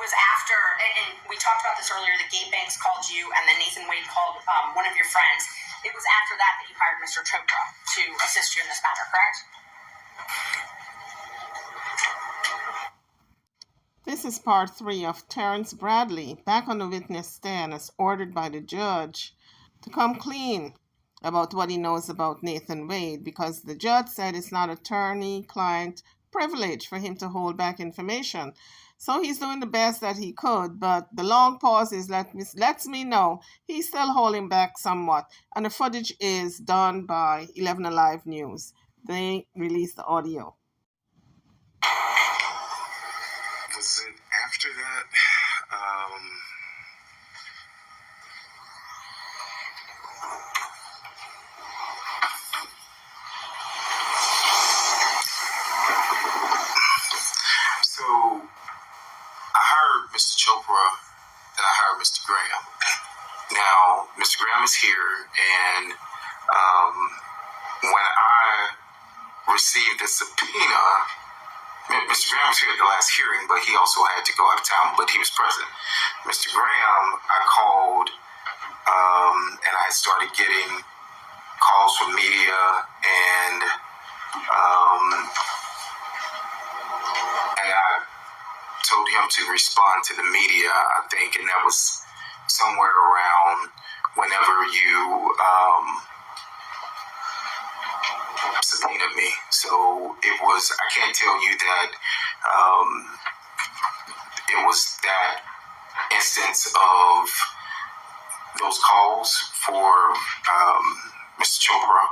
was after, and we talked about this earlier, that Gabe Banks called you and then Nathan Wade called one of your friends. It was after that you hired Mr. Chopra to assist you in this matter, correct? This is part 3 of Terrence Bradley back on the witness stand as ordered by the judge to come clean about what he knows about Nathan Wade, because the judge said it's not attorney-client privilege for him to hold back information. So he's doing the best that he could, but the long pauses lets me know he's still holding back somewhat. And the footage is done by 11 Alive News. They released the audio. Was it after that? So I hired Mr. Chopra and I hired Mr. Graham. Now, Mr. Graham is here, and when I received the subpoena, Mr. Graham was here at the last hearing, but he also had to go out of town, but he was present. Mr. Graham, I called, and I started getting calls from media, and I told him to respond to the media, I think, and that was somewhere around whenever you subpoenaed me. So it was, I can't tell you that it was that instance of those calls for Mr. Chopra,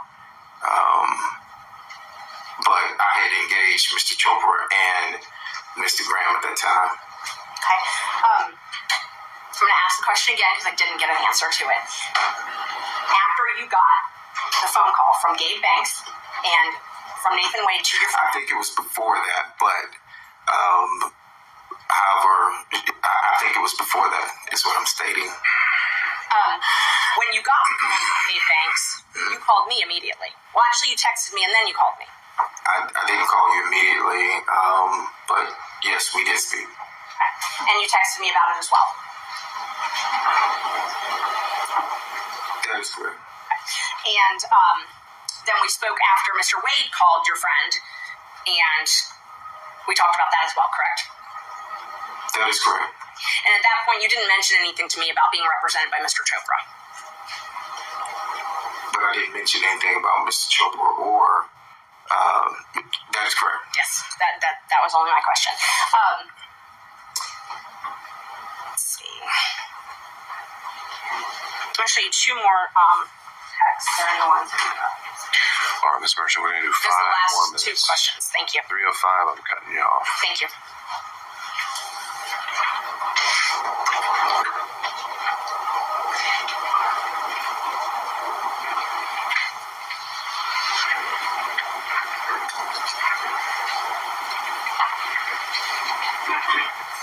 but I had engaged Mr. Chopra and Mr. Graham at that time. Okay. I'm going to ask the question again because I didn't get an answer to it. After you got the phone call from Gabe Banks and from Nathan Wade to your phone. I think it was before that, but however, I think it was before that is what I'm stating. When you got the call from Gabe Banks, you called me immediately. Well, actually, you texted me and then you called me. I didn't call you immediately, but yes, we did speak. Okay. And you texted me about it as well. That is correct. Okay. And then we spoke after Mr. Wade called your friend, and we talked about that as well, correct? That is correct. And at that point, you didn't mention anything to me about being represented by Mr. Chopra. But I didn't mention anything about Mr. Chopra or... that is correct. Yes, that was only my question. Let's see. I'm going to show you two more texts. They're in the ones. All right, Ms. Merchant, we're going to do 5 more minutes. Just the last 2 questions. Thank you. 3:05, I'm cutting you off. Thank you.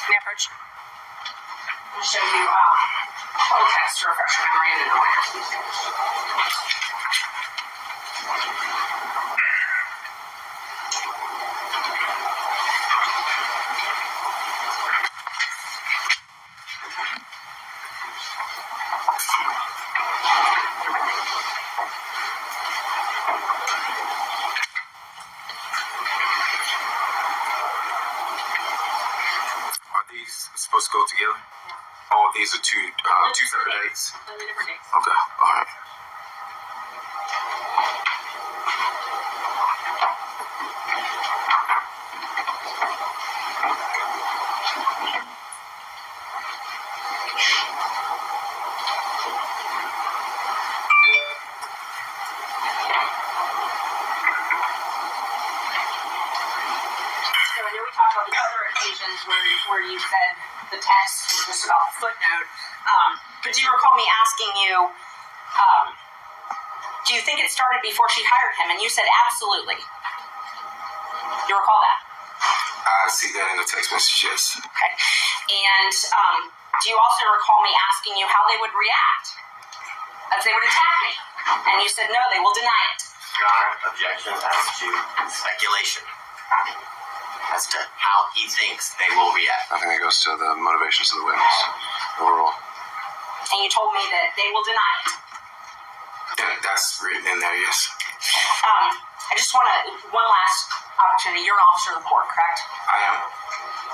May I approach? I'll show you total text to refresh your memory and then I'll ask you. Supposed to go together? Oh, these are two separate dates? Totally different dates. Okay, all right. So I know we talked about the other occasions where you said the text was just about the footnote. But do you recall me asking you, do you think it started before she hired him? And you said absolutely. You recall that? I see that in the text message, yes. Okay. And do you also recall me asking you how they would react if they would attack me? And you said no, they will deny it. Your Honor, objection as to speculation. As as to how he thinks they will react. I think that goes to the motivations of the witness overall. And you told me that they will deny it. That's written in there, yes. I just want one last opportunity. You're an officer of the court, correct? I am.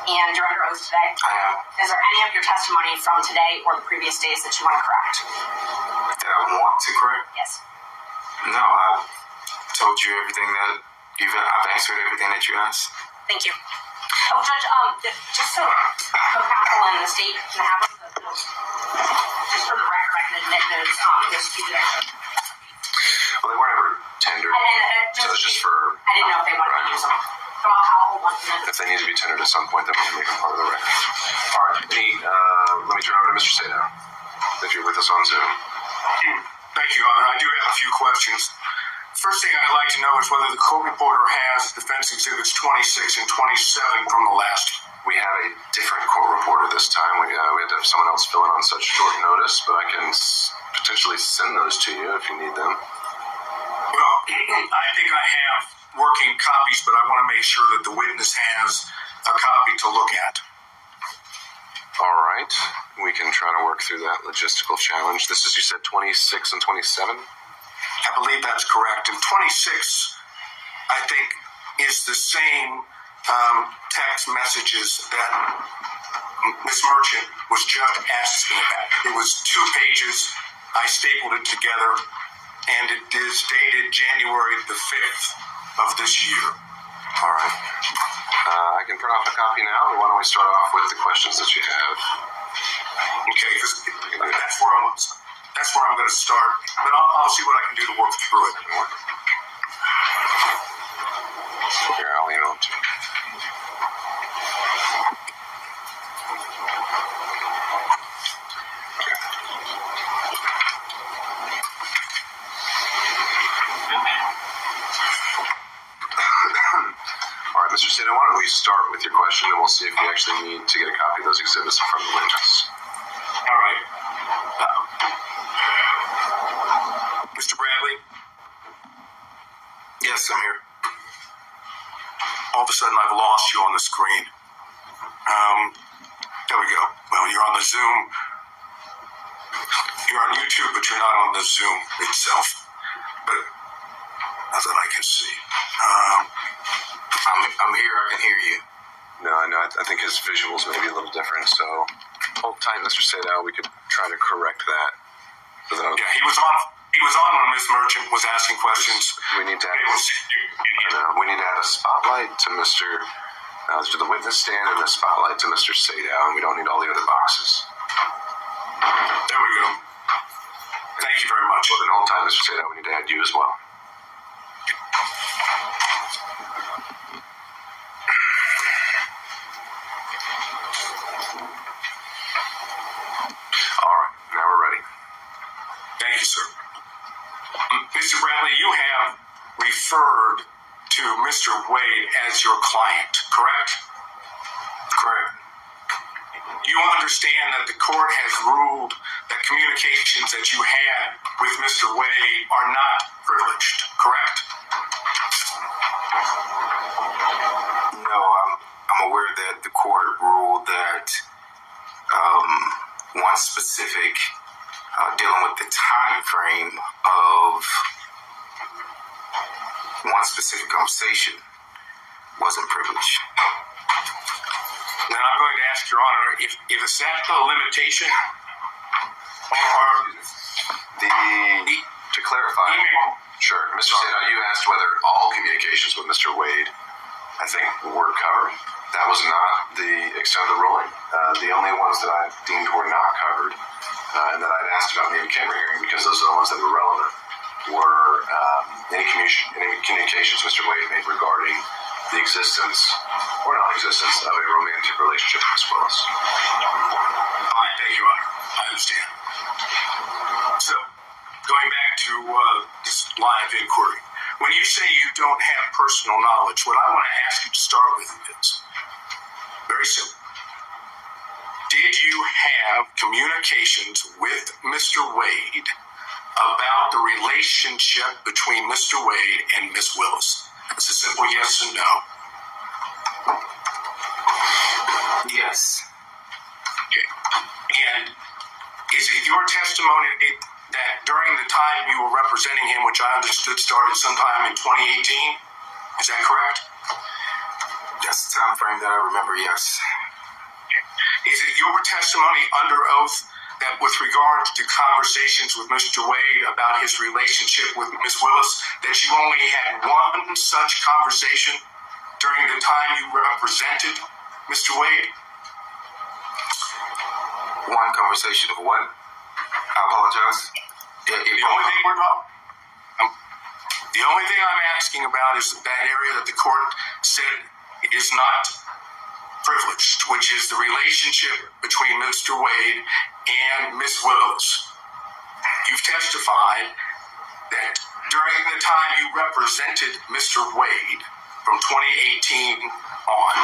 And you're under oath today? I am. Is there any of your testimony from today or the previous days that you want to correct? That I want to correct? Yes. No, I've told you everything that I've answered everything that you asked. Thank you. Oh, Judge, just so co-counsel and the state can have those, just for the record, I can admit those two that Well, they weren't ever tendered, so it's just for... I didn't know if they wanted to use them. So I'll hold one for them. If they need to be tendered at some point, then we can make them part of the record. All right, let me turn over to Mr. Sato, if you're with us on Zoom. Thank you, Your Honor. I do have a few questions. First thing I'd like to know is whether the court reporter has defense exhibits 26 and 27 from the last. We have a different court reporter this time. We had to have someone else fill in on such short notice, but I can potentially send those to you if you need them. Well, I think I have working copies, but I want to make sure that the witness has a copy to look at. All right. We can try to work through that logistical challenge. This is, you said, 26 and 27? I believe that's correct. And 26, I think, is the same text messages that Ms. Merchant was just asking about. It was 2 pages. I stapled it together, and it is dated January the 5th of this year. All right. I can print off a copy now, or why don't we start off with the questions that you have? Okay, because that's where I'm going to start. But I'll see what I can do to work through it. Here, I'll lean on to you. All right, Mr. Sato, why don't we start with your question, and we'll see if we actually need to get a copy of those exhibits from the witness. All right. Mr. Bradley? Yes, I'm here. All of a sudden, I've lost you on the screen. There we go. Well, you're on the Zoom. You're on YouTube, but you're not on the Zoom itself. But not that I can see. I'm here. I can hear you. No, I think his visuals may be a little different, so hold tight, Mr. Sato. We could try to correct that. But then Yeah, he was on when Ms. Merchant was asking questions. We need to add a spotlight to to the witness stand and a spotlight to Mr. Sato, and we don't need all the other boxes. There we go. Thank you very much. Well, then hold tight, Mr. Sato. We need to add you as well. All right, now we're ready. Thank you, sir. Mr. Bradley, you have referred to Mr. Wade as your client, correct? Correct. You understand that the court has ruled that communications that you had with Mr. Wade are not privileged, correct? No, I'm aware that the court ruled that one specific dealing with the time frame of one specific conversation wasn't privileged. Then I'm going to ask Your Honor, if is that the limitation? Or To clarify, sure, Mr. Sato, you asked whether all communications with Mr. Wade, I think, were covered. That was not the extent of the ruling. The only ones that I deemed were not covered, and that I'd asked about in the camera hearing, because those are the ones that were relevant, were any communications Mr. Wade made regarding the existence or non-existence of a romantic relationship with Ms. Willis. Fine, thank you, Your Honor. I understand. So, going back to this line of inquiry, when you say you don't have personal knowledge, what I want to ask you to start with is very simple. Did you have communications with Mr. Wade about the relationship between Mr. Wade and Ms. Willis? It's a simple yes and no. Yes. Okay. And is it your testimony that during the time you were representing him, which I understood started sometime in 2018, is that correct? That's the time frame that I remember, yes. Is it your testimony under oath that with regard to conversations with Mr. Wade about his relationship with Ms. Willis, that you only had one such conversation during the time you represented Mr. Wade? One conversation of what? I apologize. The only thing I'm asking about is that area that the court said is not privileged, which is the relationship between Mr. Wade and Ms. Willis. You've testified that during the time you represented Mr. Wade from 2018 on,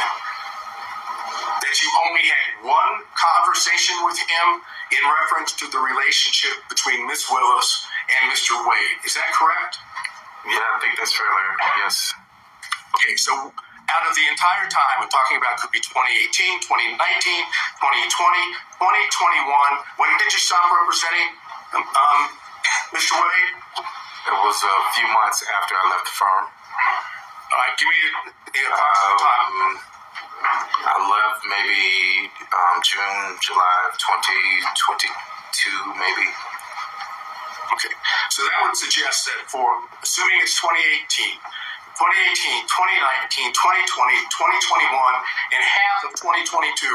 that you only had one conversation with him in reference to the relationship between Ms. Willis and Mr. Wade. Is that correct? Yeah, I think that's fair, Larry. Yes. Okay, so out of the entire time, I'm talking about could be 2018, 2019, 2020, 2021. When did you stop representing Mr. Wade? It was a few months after I left the firm. All right, give me the approximate time. I left maybe June, July of 2022, maybe. Okay, so that would suggest that for, assuming it's 2018, 2019, 2020, 2021, and half of 2022,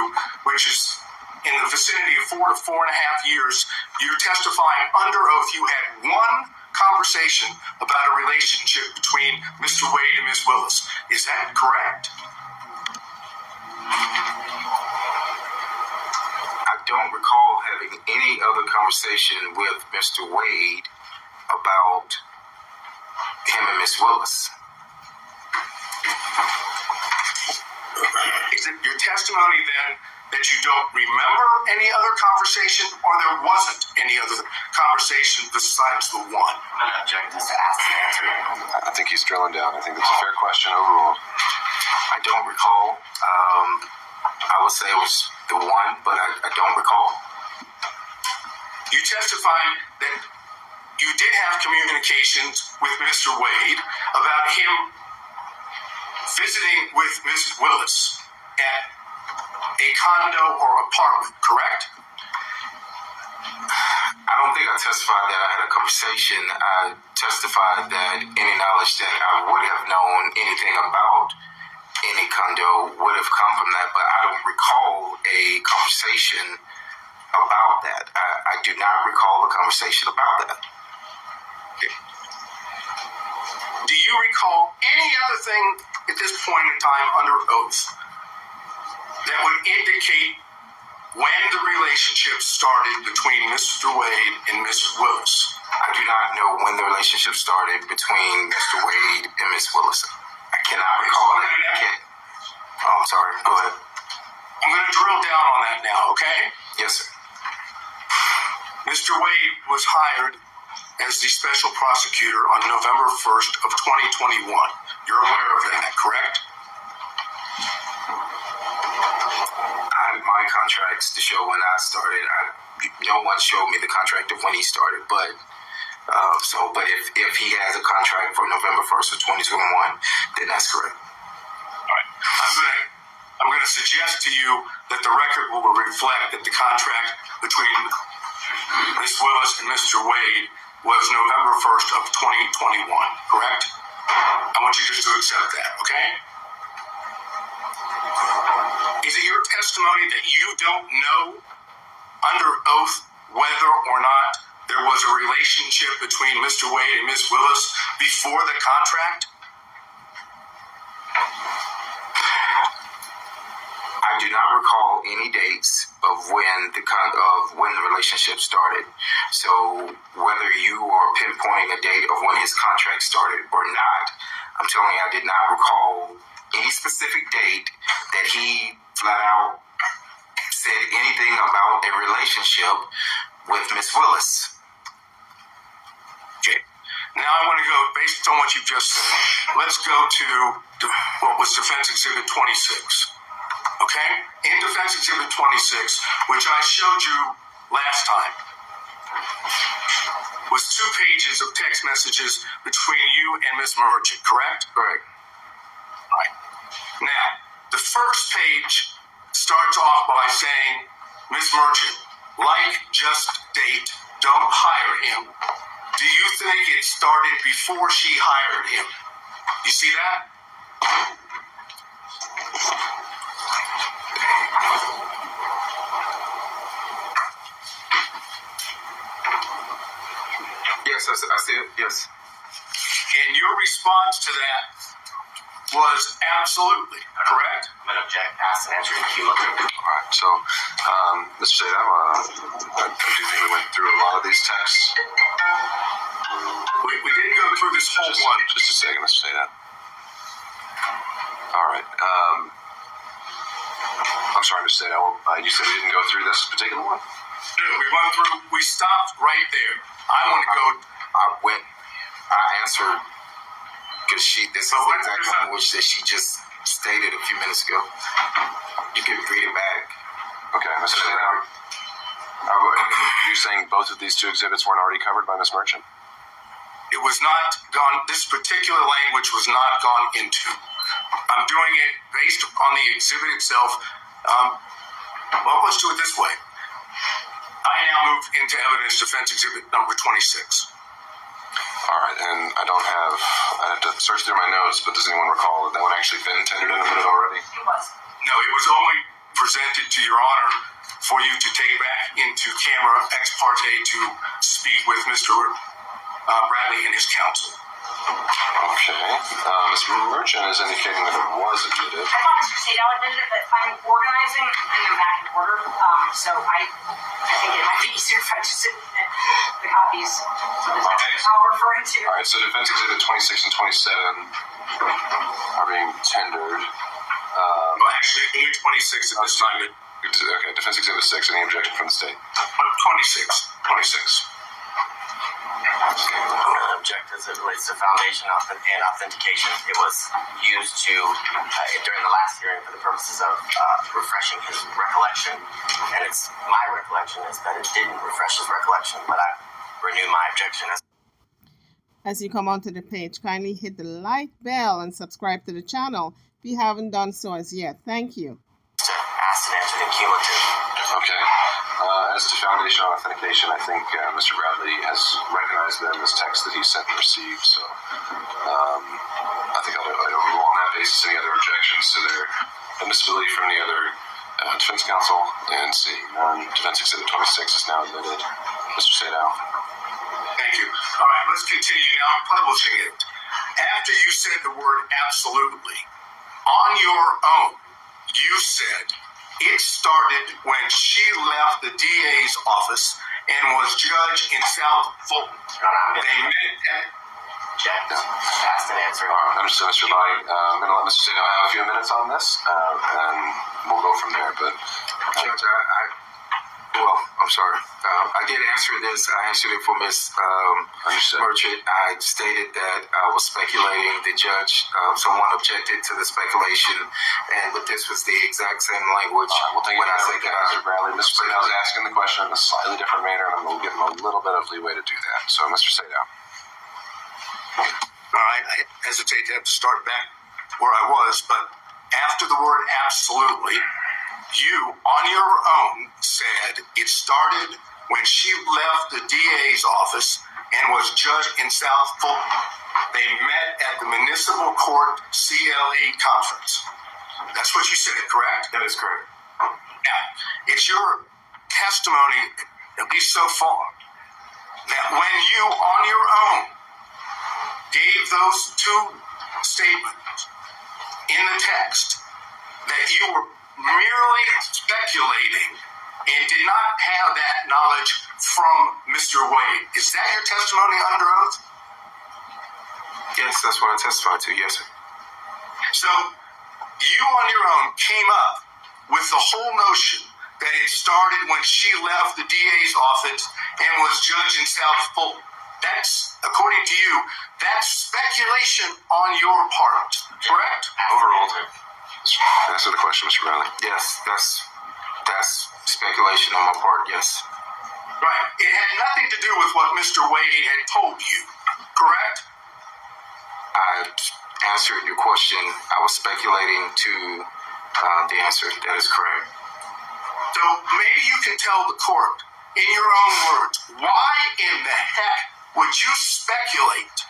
which is in the vicinity of 4 to 4.5 years, you're testifying under oath you had one conversation about a relationship between Mr. Wade and Ms. Willis. Is that correct? I don't recall having any other conversation with Mr. Wade about him and Ms. Willis. Is it your testimony then that you don't remember any other conversation, or there wasn't any other conversation besides the one? I'm going to object to ask the answer. I think he's drilling down. I think that's a fair question overall. I don't recall. I would say it was the one, but I don't recall. You testified that you did have communications with Mr. Wade about him visiting with Ms. Willis at a condo or apartment, correct? I don't think I testified that I had a conversation. I testified that any knowledge that I would have known anything about any condo would have come from that, but I don't recall a conversation about that. I do not recall a conversation about that. Okay. Do you recall any other thing at this point in time under oath that would indicate when the relationship started between Mr. Wade and Ms. Willis? I do not know when the relationship started between Mr. Wade and Ms. Willis. I cannot recall that. Oh, I'm sorry. Go ahead. I'm going to drill down on that now, okay? Yes, sir. Mr. Wade was hired as the special prosecutor on November 1st of 2021. You're aware of that, correct? I had my contracts to show when I started. No one showed me the contract of when he started, but if he has a contract for November 1st of 2021, then that's correct. All right. I'm going to suggest to you that the record will reflect that the contract between Ms. Willis and Mr. Wade was November 1st of 2021, correct? I want you just to accept that, okay? Is it your testimony that you don't know under oath whether or not there was a relationship between Mr. Wade and Ms. Willis before the contract? I do not recall any dates of when the relationship started. So whether you are pinpointing a date of when his contract started or not, I'm telling you I did not recall any specific date that he flat out said anything about a relationship with Miss Willis. Okay. Now I want to go, based on what you've just said, let's go to what was Defense Exhibit 26. Okay? In Defense Exhibit 26, which I showed you last time, was 2 pages of text messages between you and Miss Merchant, correct? Correct. All right. Now, the first page starts off by saying, Miss Merchant, like, just date, don't hire him. Do you think it started before she hired him? You see that? Yes, I see it. Yes. And your response to that was absolutely correct. I'm going to object, ask, and answer in cumulative. All right. So, Mr. Sadow, I do think we went through a lot of these texts. We didn't go through this whole one. Just a second, Mr. Sadow. All right. I'm sorry, Mr. Sadow. You said we didn't go through this particular one? No, we stopped right there. I answered because this is the exact language that she just stated a few minutes ago. You can read it back. Okay, Mr. Sadow. Are you saying both of these 2 exhibits weren't already covered by Ms. Merchant? It was not gone, this particular language was not gone into. I'm doing it based on the exhibit itself. Well, let's do it this way. I now move into evidence defense exhibit number 26. All right, and I'd have to search through my notes, but does anyone recall that one actually been tendered in a minute already? It was. No, it was only presented to your honor for you to take back into camera ex parte to speak with Mr. Bradley and his counsel. Okay. Ms. Merchant is indicating that it was admitted. I thought Mr. Sadow admitted it, but I'm organizing and I'm back in order. So I think it might be easier if I just submit the copies. So this is how we're referring to. All right, so Defense Exhibit 26 and 27 are being tendered. Well, actually, only 26 at this time. Okay, Defense Exhibit 6, any objection from the state? 26. 26. I'm going to object as it relates to foundation and authentication. It was used to, during the last hearing, for the purposes of refreshing his recollection. And it's my recollection is that it didn't refresh his recollection, but I renew my objection. As you come onto the page, kindly hit the like bell and subscribe to the channel if you haven't done so as yet. Thank you. Asked and answered in cumulative. Okay. As to foundation and authentication, I think Mr. Bradley has recognized them as texts that he sent and received, so I think I'd overrule on that basis any other objections to their admissibility from any other defense counsel, and seeing Defense Exhibit 26 is now admitted. Mr. Sadow. Thank you. All right, let's continue now. I'm publishing it. After you said the word absolutely, on your own, you said it started when she left the DA's office and was judge in South Fulton. They met at... Object. Asked and answered. All right, understood, Mr. Body. I'm going to let Mr. Sadow have a few minutes on this, and we'll go from there. But Judge, I'm sorry. I did answer this. I answered it for Ms. Merchant. I stated that I was speculating. The judge, someone objected to the speculation, but this was the exact same language. We'll take it as Mr. Bradley. Mr. Sadow is asking the question in a slightly different manner, and I'm going to give him a little bit of leeway to do that. So, Mr. Sadow. All right, I hesitate to have to start back where I was, but after the word absolutely, you, on your own, said it started when she left the DA's office and was judge in South Fulton. They met at the Municipal Court CLE conference. That's what you said, correct? That is correct. Now, it's your testimony, at least so far, that when you, on your own, gave those 2 statements in the text, that you were merely speculating and did not have that knowledge from Mr. Wade. Is that your testimony under oath? Yes, that's what I testified to. Yes, sir. So, you on your own came up with the whole notion that it started when she left the DA's office and was judge in South Fulton. That's, according to you, that's speculation on your part, correct? Overruled. Answer the question, Mr. Bradley. Yes, that's speculation on my part. Yes. Right. It had nothing to do with what Mr. Wade had told you, correct? I answered your question. I was speculating to the answer. That is correct. So maybe you can tell the court, in your own words, why in the heck would you speculate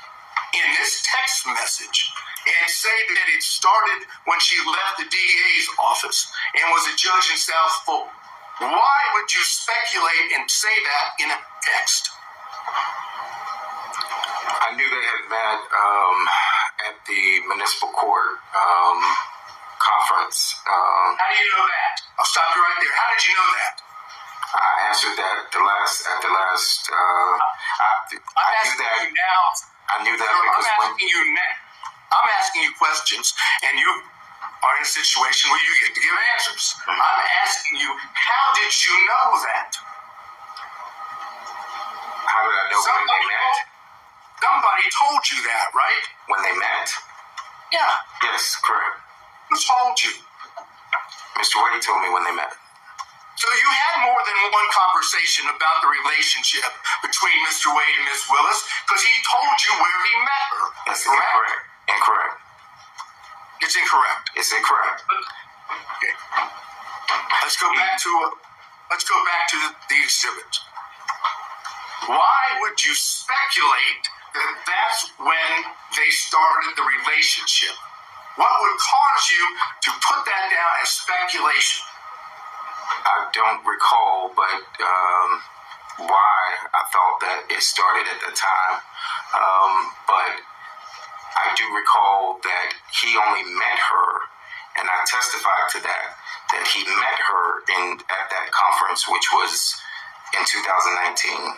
in this text message and say that it started when she left the DA's office and was a judge in South Fulton? Why would you speculate and say that in a text? I knew they had met at the municipal court conference. How do you know that? I'll stop you right there. How did you know that? I answered that at the last. I knew that. You now. I knew that because I'm asking you questions, and you are in a situation where you get to give answers. Mm-hmm. I'm asking you, how did you know that? How did I know when they met? Somebody told you that, right? When they met? Yeah. Yes, correct. Who told you? Mr. Wade told me when they met. So you had more than one conversation about the relationship between Mr. Wade and Miss Willis because he told you where he met her. That's incorrect. Incorrect. It's incorrect. It's incorrect. Okay. Let's go back to the exhibit. Why would you speculate that that's when they started the relationship? What would cause you to put that down as speculation? I don't recall, but why I thought that it started at the time. But I do recall that he only met her, and I testified to that he met her at that conference, which was in 2019.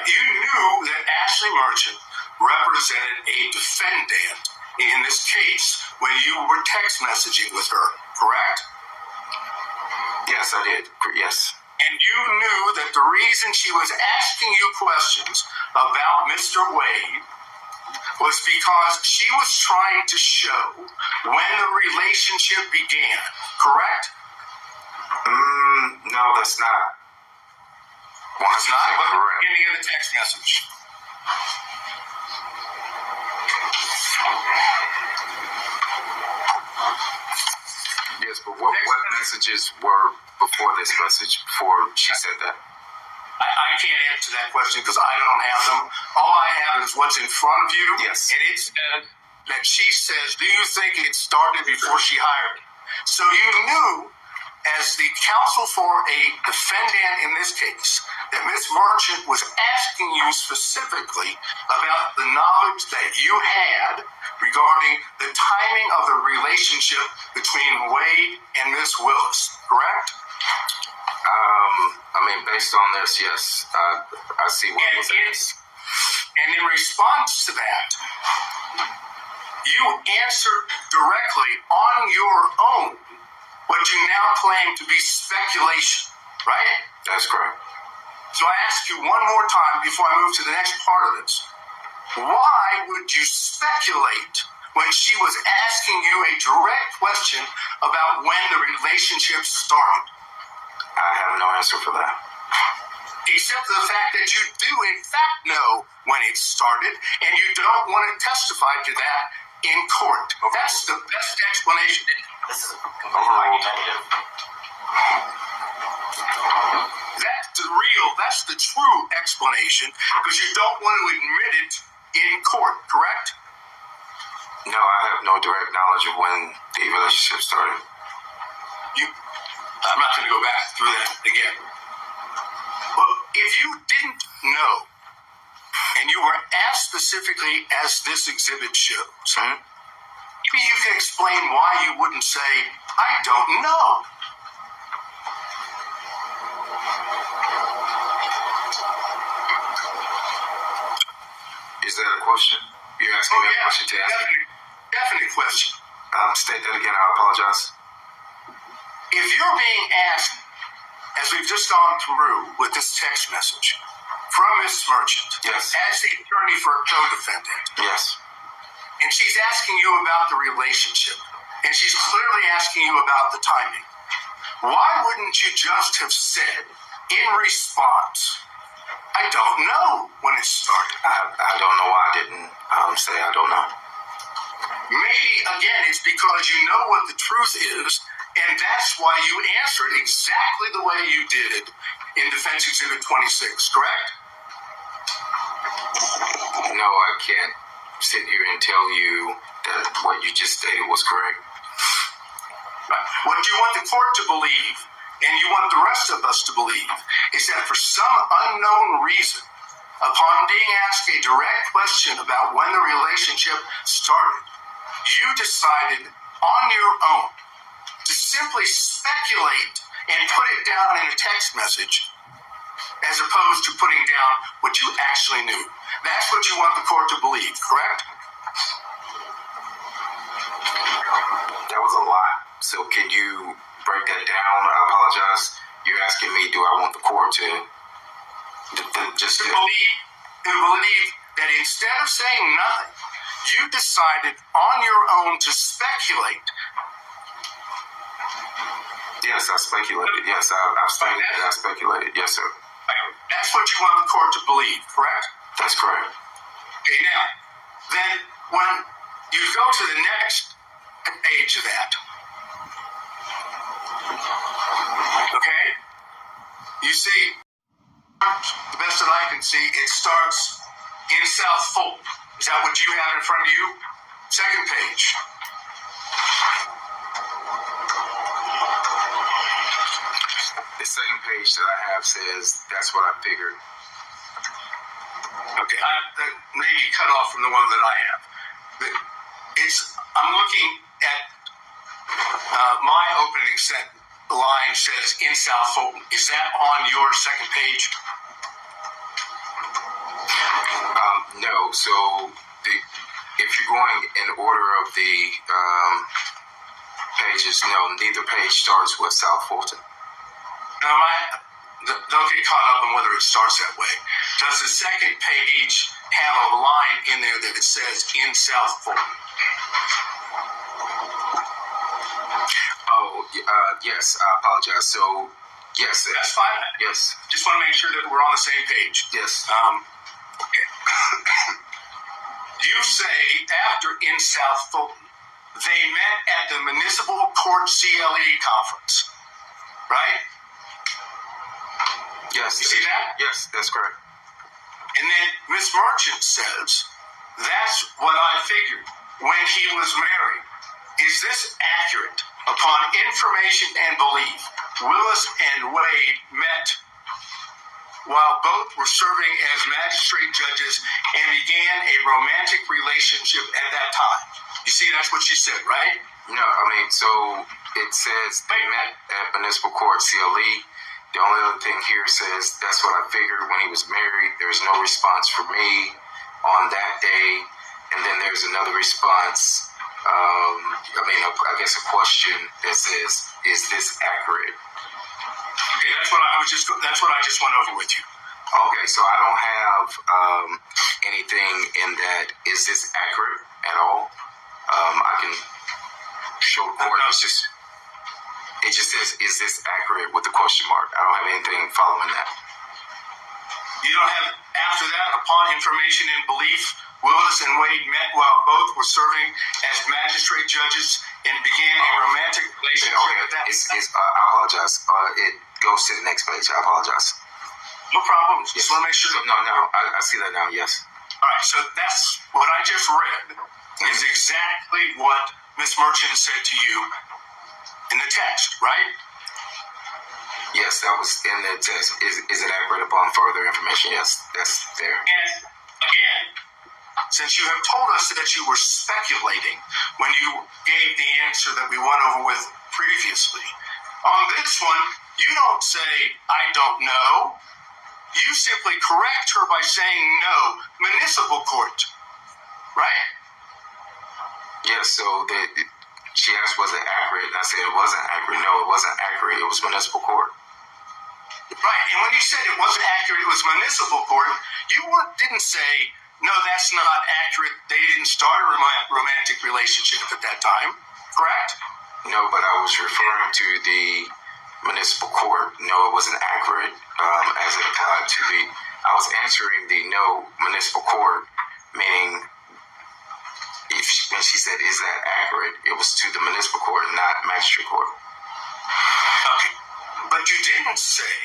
You knew that Ashley Merchant represented a defendant in this case when you were text messaging with her, correct? Yes, I did. Yes. And you knew that the reason she was asking you questions about Mr. Wade was because she was trying to show when the relationship began, correct? No, that's not. It's not what the correct. beginning of the text message. Yes, but what messages were before this message, before she said that? I can't answer that question because I don't have them. All I have is what's in front of you. Yes. And it says that she says, do you think it started before she hired him? So you knew, as the counsel for a defendant in this case, that Ms. Merchant was asking you specifically about the knowledge that you had regarding the timing of the relationship between Wade and Ms. Willis, correct? I mean, based on this, yes, I see what was asked. And in response to that, you answered directly on your own what you now claim to be speculation, right? That's correct. So I ask you one more time before I move to the next part of this. Why would you speculate when she was asking you a direct question about when the relationship started? I have no answer for that. Except for the fact that you do in fact know when it started, and you don't want to testify to that in court. That's the best explanation. This is completely argumentative. That's the true explanation, because you don't want to admit it in court, correct? No, I have no direct knowledge of when the relationship started. I'm not going to go back through that again. But if you didn't know, and you were asked specifically as this exhibit shows, maybe you can explain why you wouldn't say, I don't know. Is that a question? You're asking me a question to ask me? Definite question. State that again, I apologize. If you're being asked, as we've just gone through with this text message from Ms. Merchant, Yes. as the attorney for a co-defendant, Yes. and she's asking you about the relationship, and she's clearly asking you about the timing, why wouldn't you just have said in response, I don't know when it started? I don't know why I didn't say I don't know. Maybe, again, it's because you know what the truth is, and that's why you answered exactly the way you did in Defense Exhibit 26, correct? No, I can't sit here and tell you that what you just stated was correct. What you want the court to believe, and you want the rest of us to believe, is that for some unknown reason, upon being asked a direct question about when the relationship started, you decided on your own to simply speculate and put it down in a text message as opposed to putting down what you actually knew. That's what you want the court to believe, correct? That was a lot. So can you break that down? I apologize. You're asking me, do I want the court to believe that instead of saying nothing, you decided on your own to speculate. Yes, I speculated. Yes, I've stated that I speculated. Yes, sir. That's what you want the court to believe, correct? That's correct. Okay, now, then when you go to the next page of that, okay, you see, the best that I can see, it starts in South Fulton. Is that what you have in front of you? Second page. The second page that I have says, that's what I figured. Okay, that may be cut off from the one that I have. I'm looking at my opening line says in South Fulton. Is that on your second page? No. So if you're going in order of the pages, no, neither page starts with South Fulton. Now, don't get caught up on whether it starts that way. Does the second page have a line in there that it says in South Fulton? Oh, yes, I apologize. So, yes. That's fine. Yes. Just want to make sure that we're on the same page. Yes. Okay. You say after in South Fulton, they met at the Municipal Court CLE conference, right? Yes. You see that? Yes, that's correct. And then Miss Merchant says, that's what I figured when he was married. Is this accurate? Upon information and belief, Willis and Wade met while both were serving as magistrate judges and began a romantic relationship at that time. You see, that's what she said, right? No, I mean, so it says they met at Municipal Court CLE. The only other thing here says that's what I figured when he was married. There's no response for me on that day. And then there's another response. I guess a question that says, is this accurate? Okay, that's what I just went over with you. Okay, so I don't have anything in that. Is this accurate at all? I can show the court. It just says, is this accurate with the question mark? I don't have anything following that. You don't have, after that, upon information and belief, Willis and Wade met while both were serving as magistrate judges and began a romantic relationship. Okay, I apologize. It goes to the next page. I apologize. No problem. Just want to make sure. No, I see that now, yes. All right, so that's what I just read is exactly what Ms. Merchant said to you in the text, right? Yes, that was in the text. Is it accurate upon further information? Yes, that's there. And again, since you have told us that you were speculating when you gave the answer that we went over with previously, on this one, you don't say, I don't know. You simply correct her by saying no, municipal court, right? Yes, so she asked, was it accurate? And I said it wasn't accurate. No, it wasn't accurate. It was municipal court. Right, and when you said it wasn't accurate, it was municipal court, you didn't say no, that's not accurate. They didn't start a romantic relationship at that time, correct? No, but I was referring to the municipal court. No, it wasn't accurate as it applied to the. I was answering the no municipal court, meaning when she said, "Is that accurate?" It was to the municipal court, not magistrate court. Okay, but you didn't say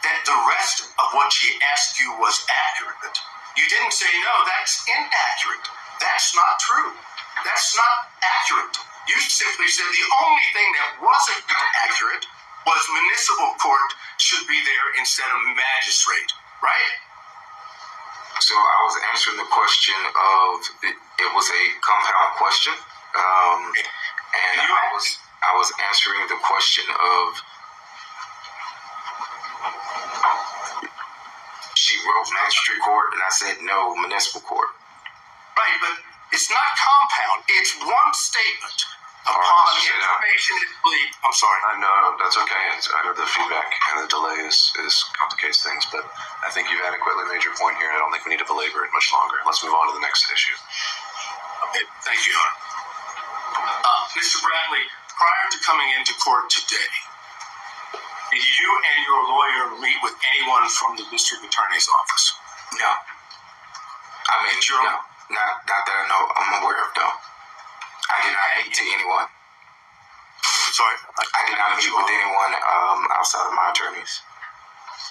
that the rest of what she asked you was accurate. You didn't say, no, that's inaccurate. That's not true. That's not accurate. You simply said the only thing that wasn't accurate was municipal court should be there instead of magistrate, right? So I was answering the question of, it was a compound question, and I was answering the question of, she wrote magistrate court, and I said no, municipal court. Right, but it's not compound. It's one statement upon information is believed. I'm sorry. No, that's okay. I know the feedback and the delay is complicates things, but I think you've adequately made your point here. I don't think we need to belabor it much longer. Let's move on to the next issue. Okay, thank you, Your Honor. Mr. Bradley, prior to coming into court today, did you and your lawyer meet with anyone from the district attorney's office? No. I mean, no. Not that I know, I'm aware of, no. I did not meet to anyone. Sorry? I did not meet with anyone outside of my attorneys.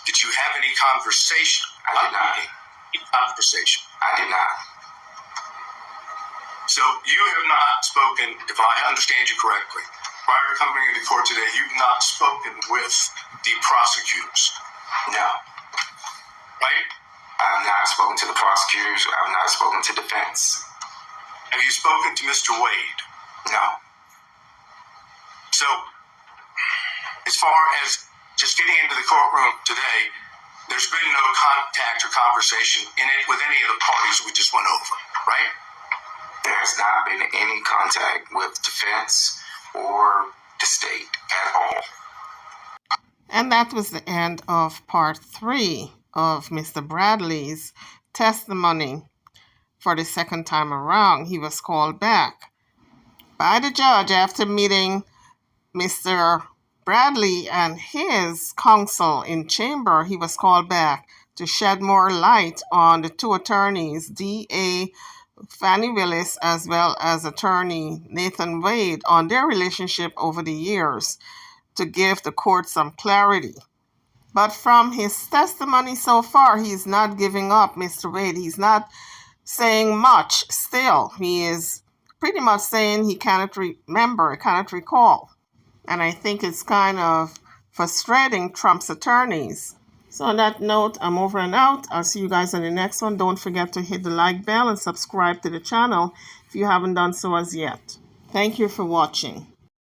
Did you have any conversation? I did not. Conversation? I did not. So you have not spoken, if I understand you correctly, prior to coming into court today, you've not spoken with the prosecutors? No. Right? I have not spoken to the prosecutors. I have not spoken to defense. Have you spoken to Mr. Wade? No. So, as far as just getting into the courtroom today, there's been no contact or conversation with any of the parties we just went over, right? There has not been any contact with defense or the state at all. And that was the end of part 3 of Mr. Bradley's testimony. For the second time around, he was called back by the judge after meeting Mr. Bradley and his counsel in chamber. He was called back to shed more light on the two attorneys, D.A. Fani Willis as well as attorney Nathan Wade, on their relationship over the years, to give the court some clarity. But from his testimony so far, he's not giving up Mr. Wade. He's not saying much still. He is pretty much saying he cannot remember, cannot recall. And I think it's kind of frustrating Trump's attorneys. So on that note, I'm over and out. I'll see you guys on the next one. Don't forget to hit the like bell and subscribe to the channel if you haven't done so as yet. Thank you for watching.